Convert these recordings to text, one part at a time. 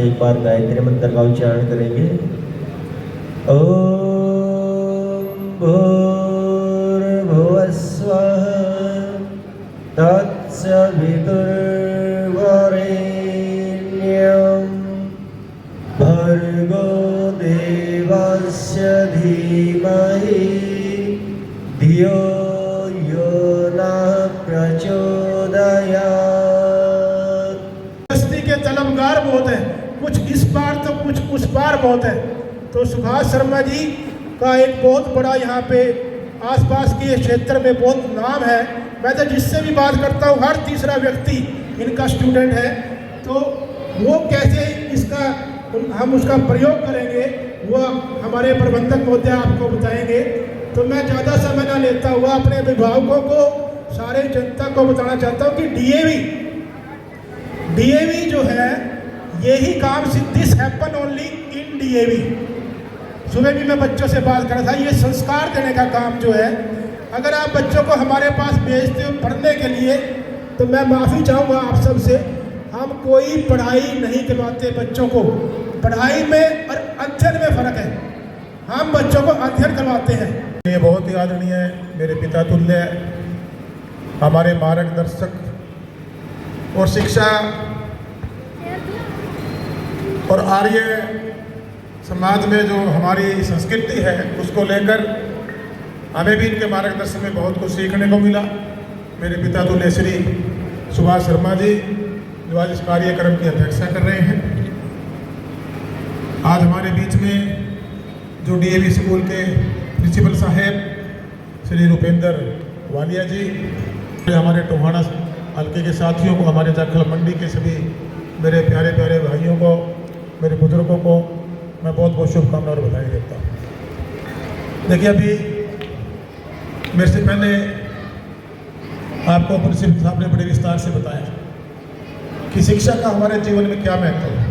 एक बार गायत्री मंत्र का उच्चारण करेंगे। ओम भूर्भुवस्वः तत्सवितुर्वरेण्यं भर्गो देवस्य धीमहि धियो यो नः प्रचोदयात्। बस्ती के तलबगार बहुत हैं, कुछ इस पार तो कुछ उस पार बहुत है। तो सुभाष शर्मा जी का एक बहुत बड़ा यहाँ पे आसपास के क्षेत्र में बहुत नाम है। मैं तो जिससे भी बात करता हूँ हर तीसरा व्यक्ति इनका स्टूडेंट है। तो वो कैसे इसका हम उसका प्रयोग करेंगे वो हमारे प्रबंधक महोदय आपको बताएंगे। तो मैं ज़्यादा समय ना लेता हुआ अपने अभिभावकों को सारे जनता को बताना चाहता हूँ कि डीएवी जो है यही काम this happen only in DAV. सुबह भी मैं बच्चों से बात कर रहा था, ये संस्कार देने का काम जो है अगर आप बच्चों को हमारे पास भेजते हो पढ़ने के लिए तो मैं माफ़ी चाहूँगा आप सब से, हम कोई पढ़ाई नहीं करवाते बच्चों को। पढ़ाई में और अध्ययन में फ़र्क है, हम बच्चों को अध्ययन करवाते हैं। ये बहुत ही आदरणीय है, मेरे पिता तुल्य है, हमारे मार्गदर्शक और शिक्षा और आर्य समाज में जो हमारी संस्कृति है उसको लेकर हमें भी इनके मार्गदर्शन में बहुत कुछ सीखने को मिला। मेरे पिता तुल्य श्री सुभाष शर्मा जी जो आज इस कार्यक्रम की अध्यक्षता कर रहे हैं, आज हमारे बीच में जो डीएवी स्कूल के प्रिंसिपल साहेब श्री रुपेंद्र वालिया जी, हमारे टोहाना हल्के के साथियों को, हमारे जाखल मंडी के सभी मेरे प्यारे प्यारे भाइयों को, मेरे बुजुर्गों को मैं बहुत बहुत शुभकामनाएं और बधाई देता हूँ। देखिए अभी मेरे से पहले आपको प्रिंसिपल साहब ने बड़े विस्तार से बताया कि शिक्षा का हमारे जीवन में क्या महत्व है।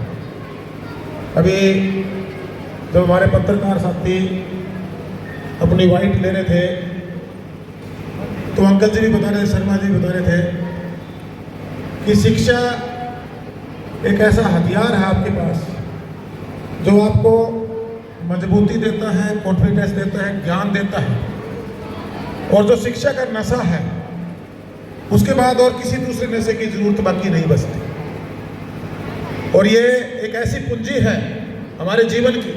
अभी जब हमारे पत्रकार साथी अपनी वाइट ले रहे थे तो अंकल जी भी बता रहे थे, शर्मा जी बता रहे थे कि शिक्षा एक ऐसा हथियार है आपके पास जो आपको मजबूती देता है, कॉन्फिडेंस देता है, ज्ञान देता है। और जो शिक्षा का नशा है उसके बाद और किसी दूसरे नशे की जरूरत बाकी नहीं बचती। और ये एक ऐसी पूंजी है हमारे जीवन की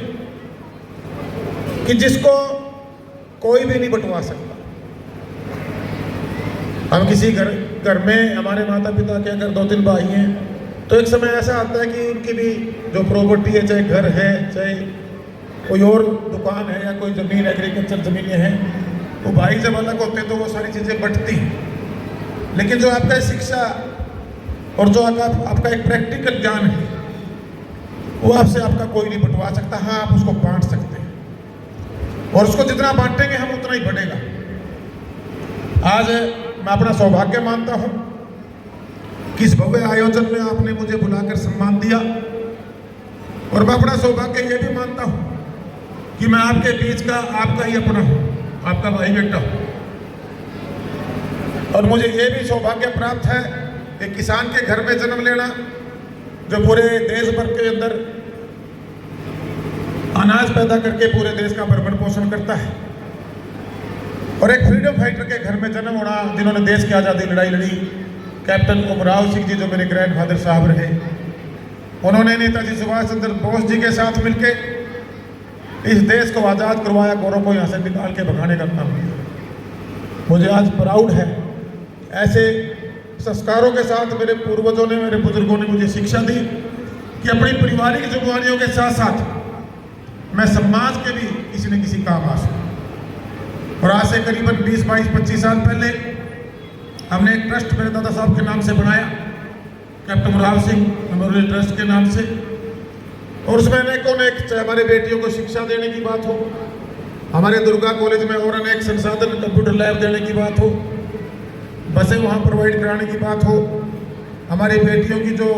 कि जिसको कोई भी नहीं बंटवा सकता। हम किसी घर में हमारे माता पिता के अगर 2-3 भाई हैं तो एक समय ऐसा आता है कि उनकी भी जो प्रॉपर्टी है, चाहे घर है, चाहे कोई और दुकान है या कोई ज़मीन एग्रीकल्चर ज़मीनें हैं, वो भाई जब अलग होते हैं तो वो सारी चीज़ें बंटती हैं। लेकिन जो आपका शिक्षा और जो आपका एक प्रैक्टिकल ज्ञान है वो आपसे आपका कोई नहीं बंटवा सकता। हाँ, आप उसको बांट सकते हैं और उसको जितना बांटेंगे हम उतना ही बढ़ेगा। आज मैं अपना सौभाग्य मानता हूँ कि इस भव्य आयोजन में आपने मुझे बुलाकर सम्मान दिया और मैं अपना सौभाग्य ये भी मानता हूँ कि मैं आपके बीच का आपका ही अपना हूँ, आपका भाई बेटा हूँ। और मुझे ये भी सौभाग्य प्राप्त है कि किसान के घर में जन्म लेना जो पूरे देश भर के अंदर अनाज पैदा करके पूरे देश का भरण पोषण करता है, और एक फ्रीडम फाइटर के घर में जन्म होना जिन्होंने देश की आज़ादी लड़ाई लड़ी, कैप्टन उमराव सिंह जी जो मेरे ग्रैंडफादर साहब रहे, उन्होंने नेताजी सुभाष चंद्र बोस जी के साथ मिलकर इस देश को आज़ाद करवाया, गौरव को यहाँ से निकाल के भगाने का काम किया। मुझे आज प्राउड है ऐसे संस्कारों के साथ मेरे पूर्वजों ने, मेरे बुजुर्गों ने मुझे शिक्षा दी कि अपनी पारिवारिक जिम्मेदारियों के साथ साथ मैं समाज के भी किसी न किसी काम आ सकूँ। और आज से करीबन 20, 22, 25 साल पहले हमने एक ट्रस्ट मेरे दादा साहब के नाम से बनाया, captain Umrao Singh memorial trust के नाम से। और उसमें अनेकों ने, चाहे हमारे बेटियों को शिक्षा देने की बात हो, हमारे दुर्गा कॉलेज में और अनेक संसाधन, कंप्यूटर लैब देने की बात हो, बसें वहाँ प्रोवाइड कराने की बात हो, हमारी बेटियों की जो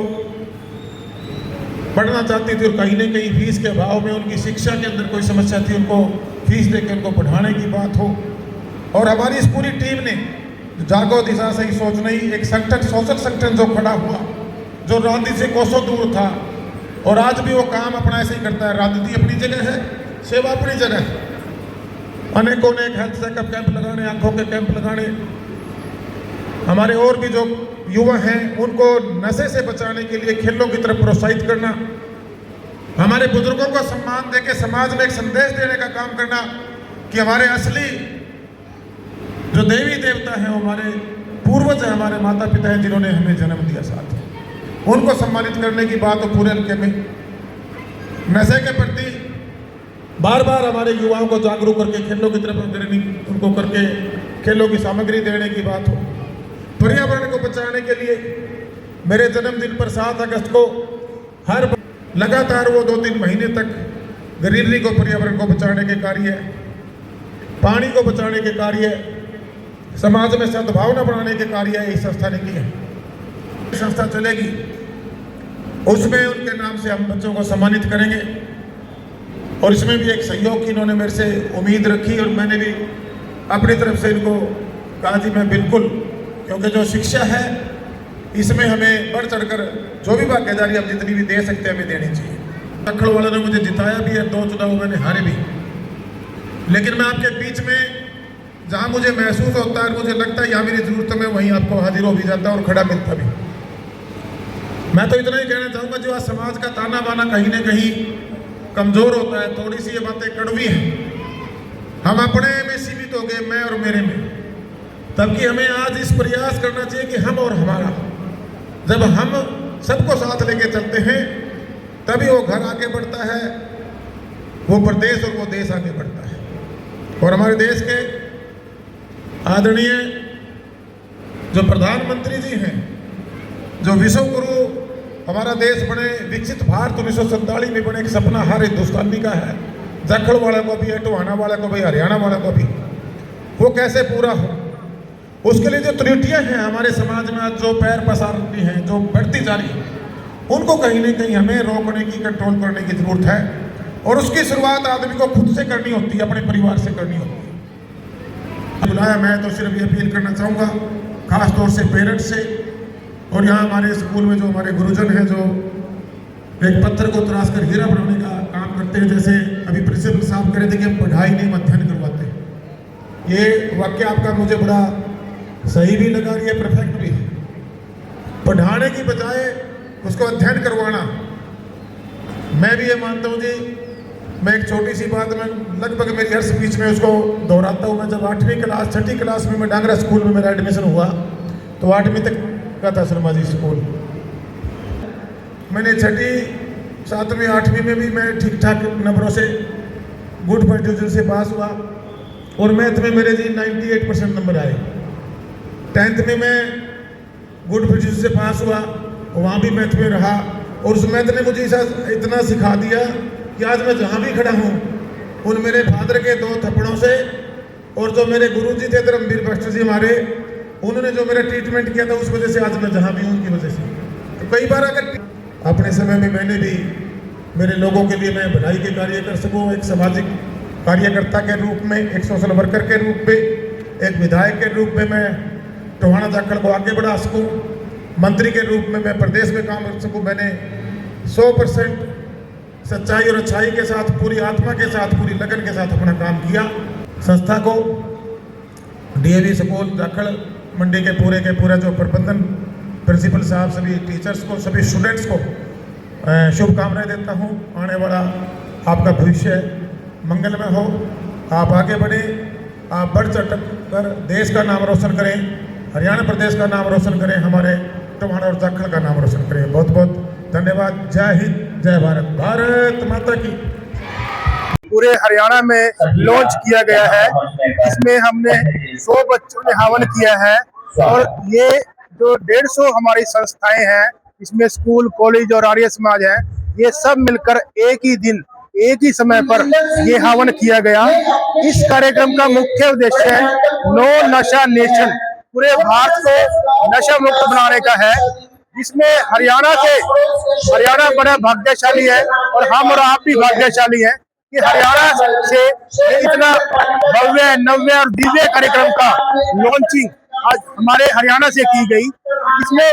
पढ़ना चाहती थी और कहीं ना कहीं फीस के अभाव में उनकी शिक्षा के अंदर कोई समस्या थी, उनको फीस देकर उनको पढ़ाने की बात हो। और हमारी इस पूरी टीम ने जागो दिशा से ही सोच नहीं, एक संगठन, सोशल संगठन जो खड़ा हुआ, जो रांदी से कोसों दूर था, और आज भी वो काम अपना ऐसे ही करता है। राजनीति अपनी जगह है, सेवा अपनी जगह है। अनेकों ने हेल्थ चेकअप कैंप लगाने, आंखों के कैंप लगाने, हमारे और भी जो युवा हैं उनको नशे से बचाने के लिए खेलों की तरफ प्रोत्साहित करना, हमारे बुजुर्गों को सम्मान देके समाज में एक संदेश देने का काम करना कि हमारे असली जो देवी देवता हैं, हमारे पूर्वज हैं, हमारे माता पिता हैं जिन्होंने हमें जन्म दिया, साथ उनको सम्मानित करने की बात हो पूरे हल्के में। नशे के प्रति बार बार हमारे युवाओं को जागरूक करके खेलों की तरफ अग्रणी उनको करके खेलों की सामग्री देने की बात हो। पर्यावरण को बचाने के लिए मेरे जन्मदिन पर 7 अगस्त को हर लगातार वो 2-3 महीने तक ग्रीनरी को, पर्यावरण को बचाने के कार्य, पानी को बचाने के कार्य, समाज में सद्भावना बढ़ाने के कार्य इस संस्था ने किए। संस्था चलेगी, उसमें उनके नाम से हम बच्चों को सम्मानित करेंगे। और इसमें भी एक सहयोग की इन्होंने मेरे से उम्मीद रखी और मैंने भी अपनी तरफ से इनको कहा जी मैं बिल्कुल, क्योंकि जो शिक्षा है इसमें हमें बढ़ चढ़कर जो भी भागीदारी हम जितनी भी दे सकते हैं हमें देनी चाहिए। दखल वालों ने मुझे जिताया भी है, 2 चुनाव मैंने हारे भी, लेकिन मैं आपके बीच में जहाँ मुझे महसूस होता है, मुझे लगता है यहाँ मेरी जरूरत है, मैं वहीं आपको हाजिर हो भी जाता और खड़ा मिलता भी। मैं तो इतना ही कहना चाहूँगा, जो आज समाज का ताना बाना कहीं ना कहीं कमजोर होता है, थोड़ी सी ये बातें कड़वी हैं, हम अपने में सीमित हो गए, मैं और मेरे में, तबकि हमें आज इस प्रयास करना चाहिए कि हम और हमारा, जब हम सबको साथ लेके चलते हैं तभी वो घर आगे बढ़ता है, वो प्रदेश और वो देश आगे बढ़ता है। और हमारे देश के आदरणीय जो प्रधानमंत्री जी हैं, जो विश्व गुरु हमारा देश बने, विकसित भारत 1947 में बने, एक सपना हर हिंदुस्तानी का है, जाखड़ वाले को भी है, टोहाना वाले को भी, हरियाणा वाले को भी, वो कैसे पूरा हो, उसके लिए जो त्रुटियां हैं हमारे समाज में आज जो पैर पसार रही हैं, जो बढ़ती जा रही है, उनको कहीं ना कहीं हमें रोकने की, कंट्रोल करने की जरूरत है। और उसकी शुरुआत आदमी को खुद से करनी होती है, अपने परिवार से करनी होती है। बुलाया, मैं तो सिर्फ ये अपील करना चाहूँगा खास तौर से पेरेंट्स से, और यहाँ हमारे स्कूल में जो हमारे गुरुजन हैं, जो एक पत्थर को तराश कर हीरा बनाने का काम करते हैं, जैसे अभी प्रिंसिपल साहब कह रहे थे कि हम पढ़ाई नहीं अध्ययन करवाते, ये वाक्य आपका मुझे बड़ा सही भी लगा, ये परफेक्ट भी है। पढ़ाने की बजाय उसको अध्ययन करवाना, मैं भी ये मानता हूँ जी। मैं एक छोटी सी बात, मैं लगभग मेरी हर स्पीच में उसको दोहराता हूँ। मैं जब 8वीं क्लास 6ठी क्लास में मैं डांगरा स्कूल में मेरा एडमिशन हुआ, तो 8वीं तक का था शर्मा जी स्कूल। मैंने 6ठी 7वीं 8वीं में भी मैं ठीक ठाक नंबरों से गुड डिवीजन से पास हुआ, और मैथ में मेरे जी 98% नंबर आए। 10th में मैं गुड डिवीजन से पास हुआ, वहाँ भी मैथ में रहा, और उस मैथ ने मुझे इतना सिखा दिया कि आज मैं जहाँ भी खड़ा हूँ, उन मेरे फादर के 2 थप्पड़ों से, और जो मेरे गुरुजी थे धर्मवीर मास्टर जी हमारे, उन्होंने जो मेरा ट्रीटमेंट किया था, उस वजह से आज मैं जहाँ भी हूँ उनकी वजह से। तो कई बार अगर अपने समय में मैंने भी मेरे लोगों के लिए मैं भलाई के कार्य कर सकूँ, एक सामाजिक कार्यकर्ता के रूप में, एक सोशल वर्कर के रूप में, एक विधायक के रूप में मैं टोहाना जाखड़ को आगे बढ़ा सकूँ, मंत्री के रूप में मैं प्रदेश में काम कर सकूँ, मैंने 100% सच्चाई और अच्छाई के साथ, पूरी आत्मा के साथ, पूरी लगन के साथ अपना काम किया। संस्था को, डीएवी स्कूल जाखड़ मंडी के पूरे जो प्रबंधन, प्रिंसिपल साहब, सभी टीचर्स को, सभी स्टूडेंट्स को शुभकामनाएं देता हूं। आने वाला आपका भविष्य मंगलमय हो, आप आगे बढ़े, आप बढ़ चढ़ कर देश का नाम रोशन करें, हरियाणा प्रदेश का नाम रोशन करें, हमारे टोहाना और जाखड़ का नाम रोशन करें। बहुत बहुत धन्यवाद। जय हिंद, जय भारत, भारत माता की। पूरे हरियाणा में लॉन्च किया गया है, इसमें हमने 100 बच्चों ने हवन किया है, और ये जो 150 हमारी संस्थाएं हैं, इसमें स्कूल, कॉलेज और आर्य समाज है, ये सब मिलकर एक ही दिन, एक ही समय पर ये हवन किया गया। इस कार्यक्रम का मुख्य उद्देश्य है नो नशा नेशन, पूरे भारत को नशा मुक्त बनाने का है, जिसमें हरियाणा बड़ा भाग्यशाली है, और हम और आप भी भाग्यशाली हैं कि हरियाणा से इतना भव्य, नव्य और दिव्य कार्यक्रम का लॉन्चिंग आज हमारे हरियाणा से की गई। इसमें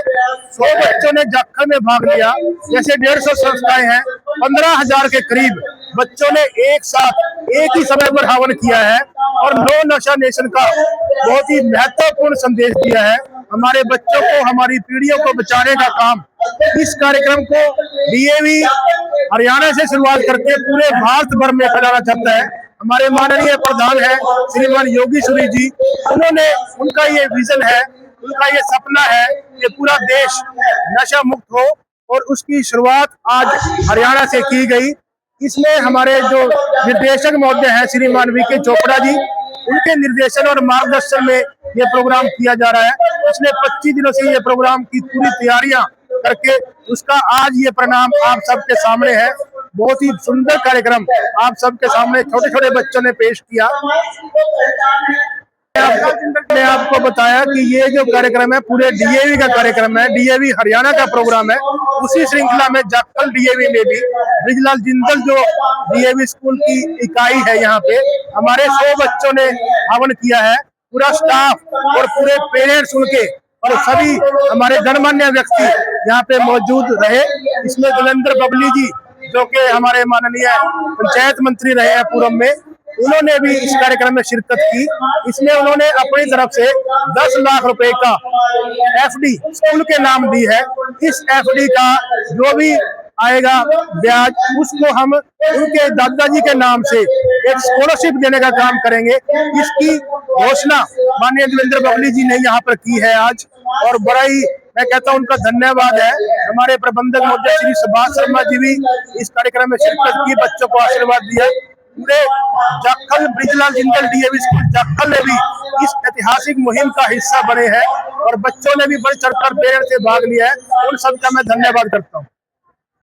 100 बच्चों ने जाखल में भाग लिया। जैसे 150 संस्थाएं हैं, 15,000 के करीब बच्चों ने एक साथ एक ही समय पर हवन किया है और नो नशा नेशन का बहुत ही महत्वपूर्ण संदेश दिया है। हमारे बच्चों को, हमारी पीढ़ियों को बचाने का काम इस कार्यक्रम को डीएवी हरियाणा से शुरुआत करके पूरे भारत भर में फैलाना चाहता है। हमारे माननीय प्रधान है श्रीमान योगी सूरी जी, उन्होंने, उनका ये विजन है, उनका ये सपना है कि पूरा देश नशा मुक्त हो और उसकी शुरुआत आज हरियाणा से की गई। इसमें हमारे जो निर्देशक महोदय हैं श्रीमान वीके चोपड़ा जी, उनके निर्देशन और मार्गदर्शन में ये प्रोग्राम किया जा रहा है। पिछले 25 दिनों से ये प्रोग्राम की पूरी तैयारियां करके उसका आज ये परिणाम आप सबके सामने है। बहुत ही सुंदर कार्यक्रम आप सबके सामने छोटे छोटे बच्चों ने पेश किया। मैं आपको बताया कि ये जो कार्यक्रम है पूरे डीएवी का कार्यक्रम है, डीएवी हरियाणा का प्रोग्राम है। उसी श्रृंखला में जाखल डीएवी में भी ब्रिजलाल जिंदल जो डीएवी स्कूल की इकाई है, यहाँ पे हमारे 100 बच्चों ने हवन किया है। पूरा स्टाफ और पूरे पेरेंट्स उनके और सभी हमारे गणमान्य व्यक्ति यहाँ पे मौजूद रहे। इसमें देवेंद्र बबली जी जो कि हमारे माननीय पंचायत मंत्री रहे हैं पूर्व में, उन्होंने भी इस कार्यक्रम में शिरकत की। इसमें उन्होंने अपनी तरफ से 10 लाख रुपए का एफडी स्कूल के नाम दी है। इस एफडी का जो भी आएगा ब्याज, उसको हम उनके दादाजी के नाम से एक स्कॉलरशिप देने का काम करेंगे। इसकी घोषणा माननीय देवेंद्र बबली जी ने यहाँ पर की है आज, और बड़ा ही मैं कहता हूँ उनका धन्यवाद है। हमारे प्रबंधक महोदय श्री सुभाष शर्मा जी भी इस कार्यक्रम में शिरकत की, बच्चों को आशीर्वाद दिया। पूरे जाखल ब्रिजलाल जिंदल डीएवी स्कूल जाखल ने भी इस ऐतिहासिक मुहिम का हिस्सा बने हैं और बच्चों ने भी बढ़ चढ़कर पेरेंट्स से भाग लिया है। उन सबका मैं धन्यवाद करता हूँ।